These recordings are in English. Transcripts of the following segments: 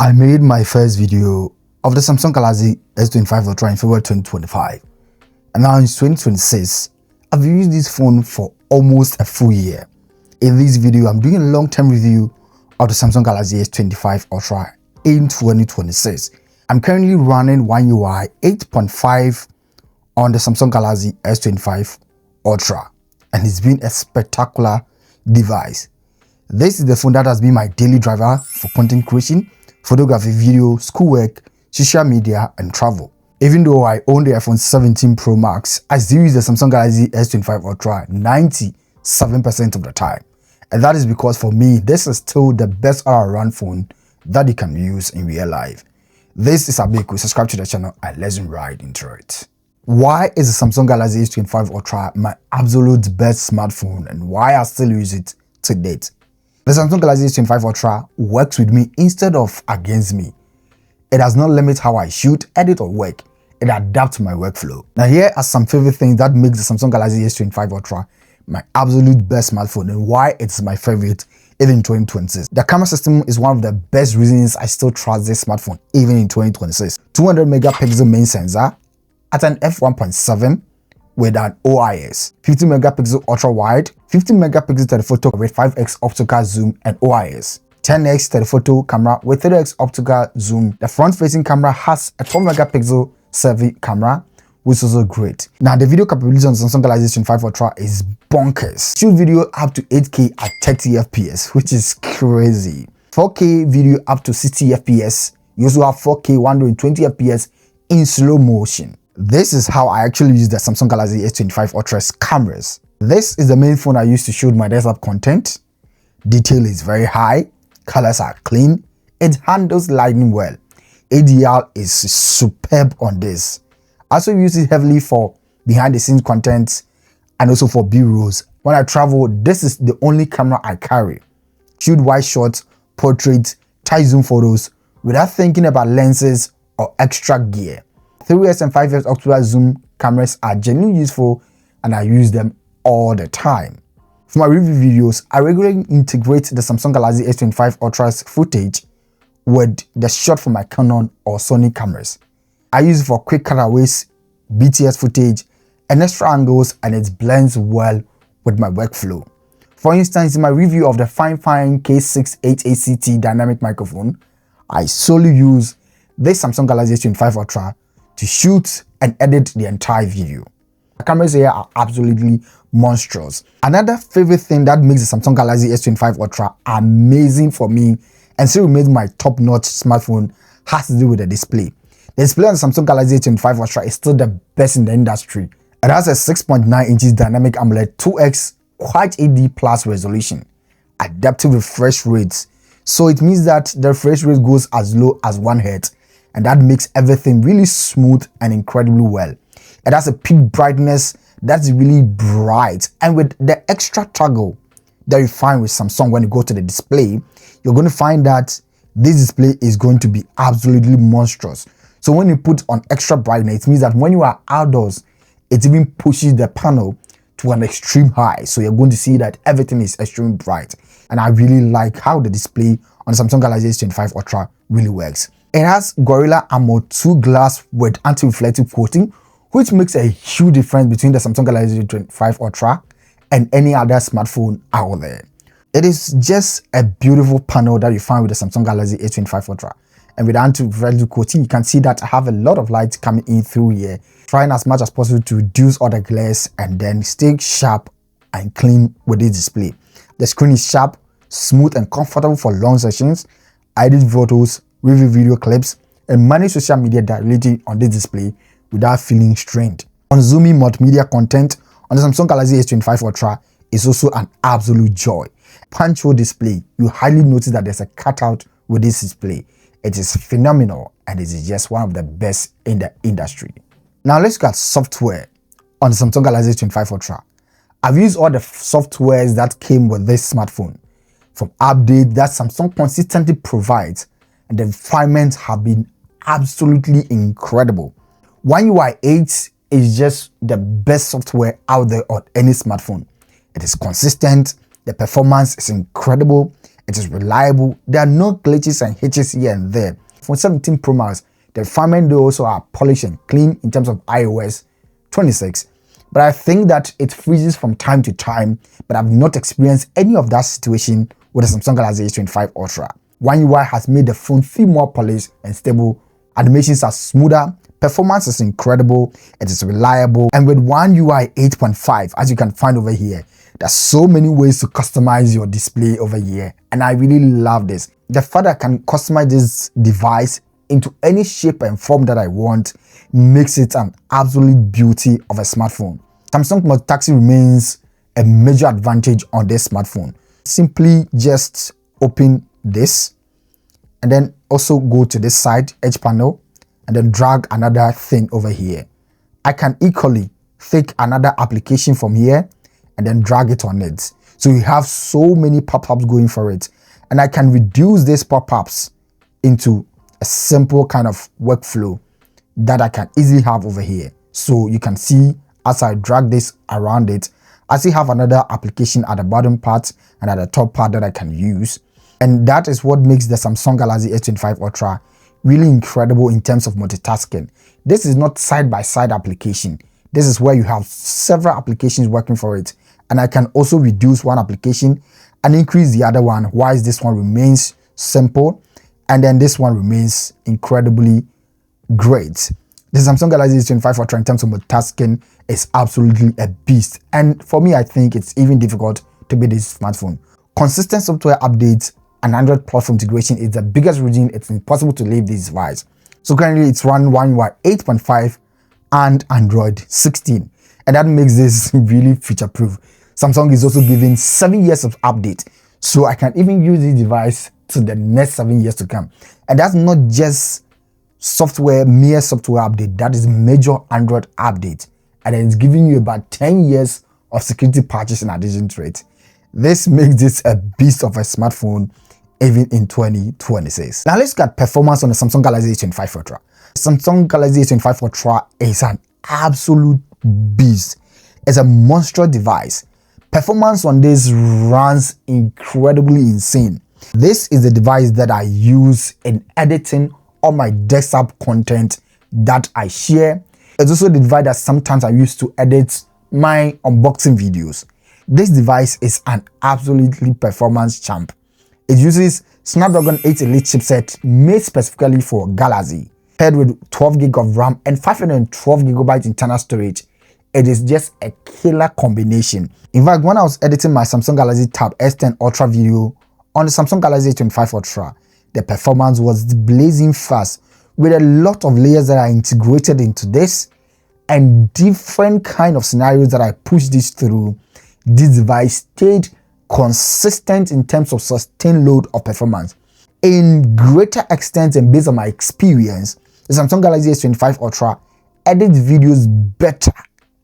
I made my first video of the Samsung Galaxy S25 Ultra in February 2025, and now in 2026, I've used this phone for almost a full year. In this video, I'm doing a long-term review of the Samsung Galaxy S25 Ultra in 2026. I'm currently running One UI 8.5 on the Samsung Galaxy S25 Ultra, and it's been a spectacular device. This is the phone that has been my daily driver for content creation, photography, video, schoolwork, social media, and travel. Even though I own the iPhone 17 Pro Max, I still use the Samsung Galaxy S25 Ultra 97% of the time. And that is because for me, this is still the best all-around phone that you can use in real life. This is Abiku. Subscribe to the channel and let's ride into it. Why is the Samsung Galaxy S25 Ultra my absolute best smartphone and why I still use it to date? The Samsung Galaxy S25 Ultra works with me instead of against me. It does not limit how I shoot, edit, or work. It adapts to my workflow. Now here are some favorite things that makes the Samsung Galaxy S25 Ultra my absolute best smartphone and why it's my favorite even in 2026. The camera system is one of the best reasons I still trust this smartphone even in 2026. 200 megapixel main sensor at an f1.7 with an OIS, 50 megapixel ultra wide, 50 megapixel telephoto with 5x optical zoom and OIS, 10x telephoto camera with 3x optical zoom. The front-facing camera has a 12 megapixel selfie camera, which is also great. Now the video capability on the Samsung Galaxy S25 Ultra is bonkers. Shoot video up to 8K at 30 FPS, which is crazy. 4K video up to 60 FPS. You also have 4K 120 FPS in slow motion. This is how I actually use the Samsung Galaxy S25 Ultra's cameras. This is the main phone I use to shoot my desktop content. Detail is very high, colors are clean, it handles lighting well. ADR is superb on this. I also use it heavily for behind the scenes content and also for B-rolls. When I travel, this is the only camera I carry. Shoot wide shots, portraits, tight zoom photos without thinking about lenses or extra gear. 3x and 5x optical zoom cameras are genuinely useful and I use them all the time. For my review videos, I regularly integrate the Samsung Galaxy S25 Ultra's footage with the shot from my Canon or Sony cameras. I use it for quick cutaways, BTS footage, and extra angles, and it blends well with my workflow. For instance, in my review of the Fine K688CT dynamic microphone, I solely use this Samsung Galaxy S25 Ultra to shoot and edit the entire video. The cameras here are absolutely monstrous. Another favorite thing that makes the Samsung Galaxy S25 Ultra amazing for me and still remains my top-notch smartphone has to do with the display. The display on the Samsung Galaxy S25 Ultra is still the best in the industry. It has a 6.9 inches dynamic AMOLED 2x Quad AD Plus resolution, adaptive refresh rates. So it means that the refresh rate goes as low as 1 Hz, and that makes everything really smooth and incredibly well. It has a peak brightness that's really bright, and with the extra toggle that you find with Samsung when you go to the display, you're going to find that this display is going to be absolutely monstrous. So when you put on extra brightness, it means that when you are outdoors, it even pushes the panel to an extreme high. So you're going to see that everything is extremely bright. And I really like how the display on the Samsung Galaxy S25 Ultra really works. It has Gorilla Armor 2 glass with anti-reflective coating, which makes a huge difference between the Samsung Galaxy S25 Ultra and any other smartphone out there. It is just a beautiful panel that you find with the Samsung Galaxy S25 Ultra. And with anti-reflective coating, you can see that I have a lot of light coming in through here, trying as much as possible to reduce all the glares and then stay sharp and clean with this display. The screen is sharp, smooth, and comfortable for long sessions. I edit photos, review video clips, and manage social media directly on this display without feeling strained. Consuming multimedia content on the Samsung Galaxy S25 Ultra is also an absolute joy. Punch hole display, you hardly notice that there's a cutout with this display. It is phenomenal and it is just one of the best in the industry. Now let's look at software on the Samsung Galaxy S25 Ultra. I've used all the softwares that came with this smartphone. From updates that Samsung consistently provides, and the refinements have been absolutely incredible. One UI 8 is just the best software out there on any smartphone. It is consistent, the performance is incredible, It is reliable. There are no glitches and hitches here and there. For 17 Pro Max, the refinement also are polished and clean in terms of iOS 26. But I think that it freezes from time to time, but I've not experienced any of that situation with the Samsung Galaxy S25 Ultra. One UI has made the phone feel more polished and stable. Animations are smoother. Performance is incredible. It is reliable. And with One UI 8.5, as you can find over here, there's so many ways to customize your display over here. And I really love this. The fact that I can customize this device into any shape and form that I want makes it an absolute beauty of a smartphone. Samsung multitasking remains a major advantage on this smartphone. Simply just open this and then also go to this side edge panel and then drag another thing over here. I can equally take another application from here and then drag it on it. So you have so many pop-ups going for it, and I can reduce these pop-ups into a simple kind of workflow that I can easily have over here. So you can see as I drag this around it, I still have another application at the bottom part and at the top part that I can use. And that is what makes the Samsung Galaxy S25 Ultra really incredible in terms of multitasking. This is not side-by-side application. This is where you have several applications working for it. And I can also reduce one application and increase the other one, whilst this one remains simple. And then this one remains incredibly great. The Samsung Galaxy S25 Ultra in terms of multitasking is absolutely a beast. And for me, I think it's even difficult to beat this smartphone. Consistent software updates and Android platform integration is the biggest reason it's impossible to leave this device. So currently it's running One UI 8.5 and Android 16. And that makes this really future-proof. Samsung is also giving 7 years of update. So I can even use this device to the next 7 years to come. And that's not just mere software update. That is major Android update. And it's giving you about 10 years of security patches in addition to it. This makes this a beast of a smartphone even in 2026. Now let's look at performance on the Samsung Galaxy S25 Ultra. Samsung Galaxy S25 Ultra is an absolute beast. It's a monstrous device. Performance on this runs incredibly insane. This is the device that I use in editing all my desktop content that I share. It's also the device that sometimes I use to edit my unboxing videos. This device is an absolutely performance champ. It uses Snapdragon 8 Elite chipset made specifically for Galaxy, paired with 12 GB of RAM and 512 GB internal storage. It is just a killer combination. In fact, when I was editing my Samsung Galaxy Tab S10 Ultra video on the Samsung Galaxy S25 Ultra, the performance was blazing fast with a lot of layers that are integrated into this and different kind of scenarios that I pushed this through. This device stayed consistent in terms of sustained load of performance. In greater extent and based on my experience, the Samsung Galaxy S25 Ultra edits videos better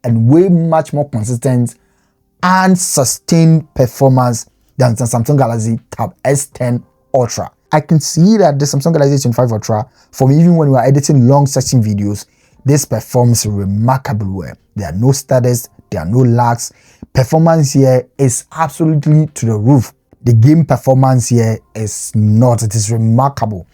and way much more consistent and sustained performance than the Samsung Galaxy Tab S10 Ultra. I can see that the Samsung Galaxy S25 Ultra, for me, even when we are editing long session videos, this performs remarkably well. There are no stutters, there are no lags. Performance here is absolutely to the roof. The game performance here is not, it is remarkable.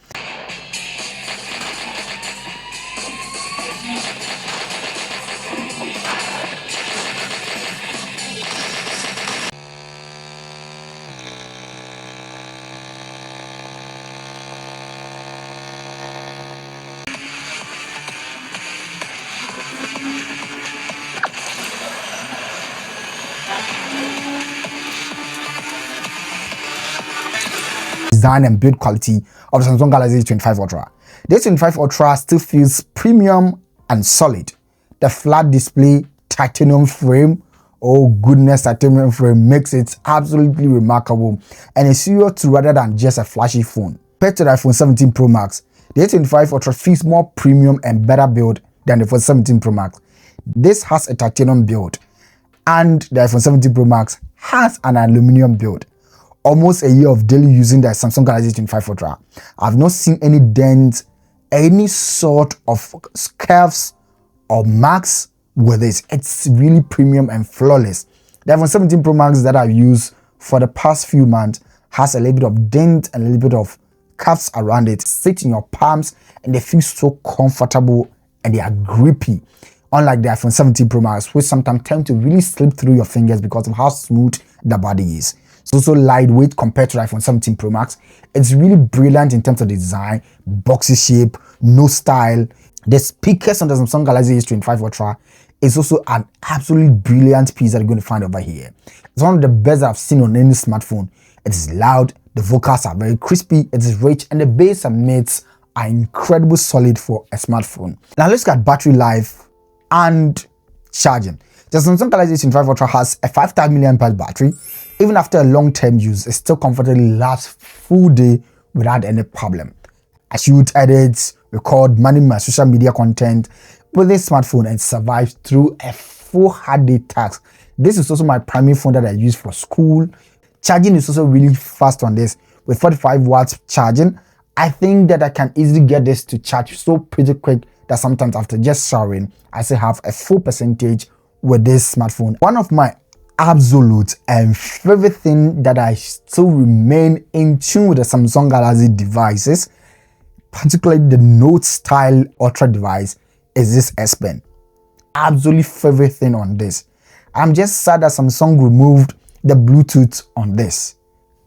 Design and build quality of the Samsung Galaxy S25 Ultra. The S25 Ultra still feels premium and solid. The flat display titanium frame, oh goodness, titanium frame makes it absolutely remarkable and is serious to rather than just a flashy phone. Compared to the iPhone 17 Pro Max, the S25 Ultra feels more premium and better build than the iPhone 17 Pro Max. This has a titanium build and the iPhone 17 Pro Max has an aluminum build. Almost a year of daily using the Samsung Galaxy S25 Ultra, I've not seen any dents, any sort of curves or marks with this. It's really premium and flawless. The iPhone 17 Pro Max that I've used for the past few months has a little bit of dent and a little bit of cuffs around it. Sit in your palms and they feel so comfortable and they are grippy. Unlike the iPhone 17 Pro Max, which sometimes tend to really slip through your fingers because of how smooth the body is. It's also lightweight compared to the iPhone 17 Pro Max. It's really brilliant in terms of the design, boxy shape, no style. The speakers on the Samsung Galaxy S25 Ultra is also an absolutely brilliant piece that you're going to find over here. It's one of the best I've seen on any smartphone. It is loud, the vocals are very crispy, it is rich, and the bass and mids are incredibly solid for a smartphone. Now let's look at battery life and charging. The Samsung Galaxy S25 Ultra has a 5000 mAh battery. Even after a long-term use, it still comfortably lasts full day without any problem. I shoot, edit, record, manage my social media content with this smartphone and survive through a full hard day task. This is also my primary phone that I use for school. Charging is also really fast on this. With 45 watts charging, I think that I can easily get this to charge so pretty quick that sometimes after just showering, I still have a full percentage with this smartphone. One of my absolute and favorite thing that I still remain in tune with the Samsung Galaxy devices, particularly the Note style Ultra device, is this S Pen. Absolutely favorite thing on this. I'm just sad that Samsung removed the Bluetooth on this,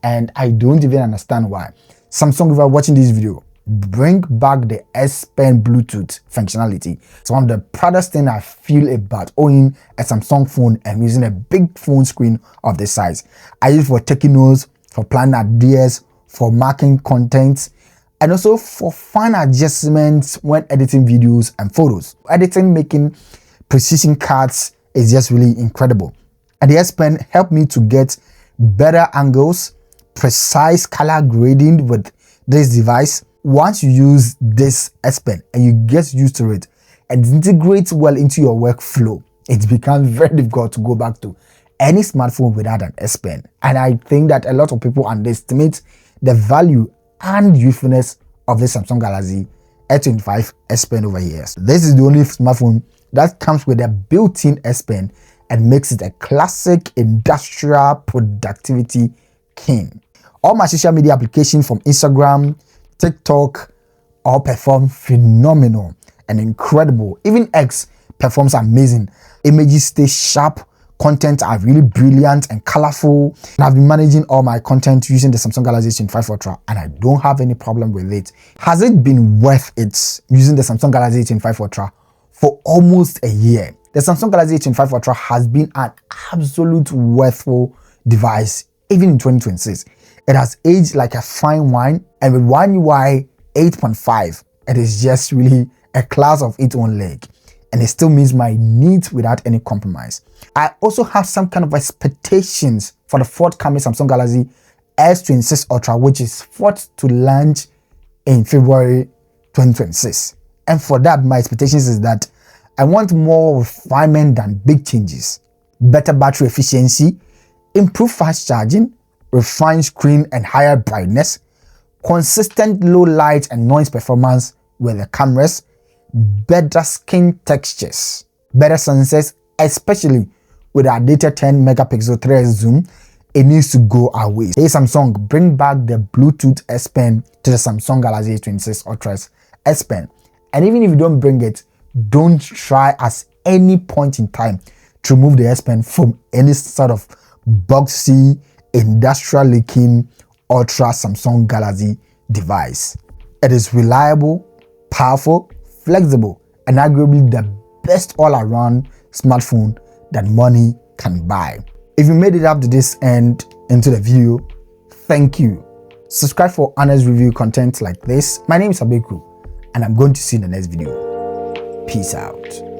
and I don't even understand why. Samsung, if you're watching this video, bring back the S Pen Bluetooth functionality. It's one of the proudest things I feel about owning a Samsung phone and using a big phone screen of this size. I use it for taking notes, for planning ideas, for marking content, and also for fine adjustments when editing videos and photos. Editing, making precision cuts is just really incredible. And the S Pen helped me to get better angles, precise color grading with this device. Once you use this S Pen and you get used to it and integrate well into your workflow, it becomes very difficult to go back to any smartphone without an S Pen. And I think that a lot of people underestimate the value and usefulness of the Samsung Galaxy S25 S Pen over here. So this is the only smartphone that comes with a built-in S Pen and makes it a classic industrial productivity king. All my social media applications from Instagram, TikTok all perform phenomenal and incredible. Even X performs amazing. Images stay sharp, content are really brilliant and colorful. And I've been managing all my content using the Samsung Galaxy S25 Ultra and I don't have any problem with it. Has it been worth it using the Samsung Galaxy S25 Ultra for almost a year? The Samsung Galaxy S25 Ultra has been an absolute worthwhile device even in 2026. It has aged like a fine wine, and with One UI 8.5, it is just really a class of its own leg, and it still meets my needs without any compromise. I also have some kind of expectations for the forthcoming Samsung Galaxy S26 Ultra, which is forth to launch in February 2026. And for that, my expectations is that I want more refinement than big changes. Better battery efficiency, improved fast charging, refined screen and higher brightness, consistent low light and noise performance with the cameras, better skin textures, better sensors, especially with our updated 10 megapixel 3x zoom. It needs to go away. Hey Samsung, bring back the Bluetooth S Pen to the Samsung Galaxy S26 Ultra's S Pen. And even if you don't bring it, don't try at any point in time to remove the S Pen from any sort of boxy, industrial looking Ultra Samsung Galaxy device. It is reliable, powerful, flexible, and arguably the best all-around smartphone that money can buy. If you made it up to this end into the video, thank you. Subscribe for honest review content like this. My name is Abeku, and I'm going to see you in the next video. Peace out.